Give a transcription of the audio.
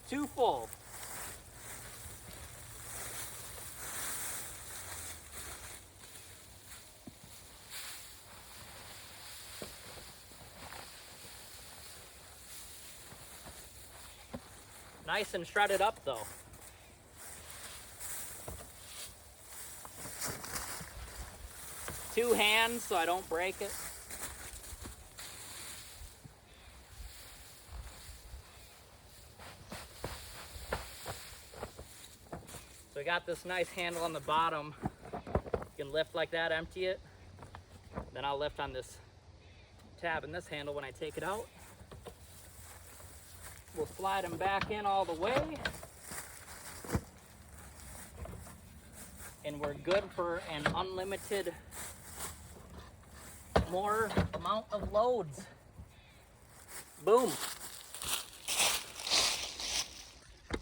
too full. Nice and shredded up though. Two hands so I don't break it. So I got this nice handle on the bottom. You can lift like that, empty it. Then I'll lift on this tab and this handle when I take it out. We'll slide them back in all the way. And we're good for an unlimited more amount of loads. Boom.